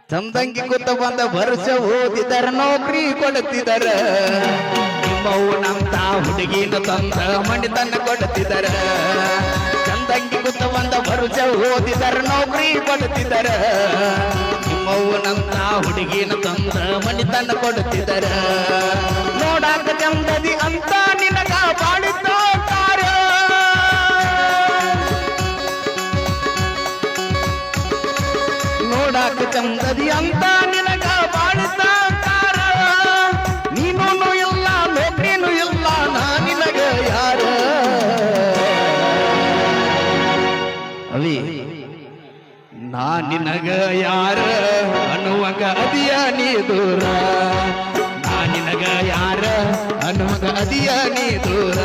ಚಂದಂಗಿ ಕೂತ ಬಂದ ವರ್ಷ ಓದಿದರ ನೌಕರಿ ಕೊಡುತ್ತಿದರ ನಿಮ್ಮವ್ವನಂತ ಹುಡುಗಿನ ತಂದ ಮಣಿತನ ಕೊಡುತ್ತಿದರ ಚಂದಂಗಿ ಕೂತ ಬಂದ ವರ್ಷ ಓದಿದರ ನೌಕರಿ ಕೊಡುತ್ತಿದರ ನಿಮ್ಮವ್ವನಂತ ಹುಡುಗಿನ ತಂದ ಮಣಿತನ ಕೊಡುತ್ತಿದರ ನೋಡಾಕ ಚಂದದಿ ಅಂತ ನಿನಗ ಬಾಳಿದ್ದಾರ ನೋಡಾಕ ಚಂದದಿ ಅಂತ ನಿನಗ ಬಾಳಿದ್ದಾರ ನೀನು ಇಲ್ಲ ನೌಕರಿನೂ ಇಲ್ಲ ನಾ ನಿನಗ ಯಾರ ಅವಿ ನಾ ನಿನಗ ಯಾರ ಅನ್ನುವಾಗ ಅದಿಯ ನೀ ದೂರ ನಾ ನಿನಗ ಯಾರ ಅನ್ನುವಾಗ ಅದಿಯ ನೀ ದೂರ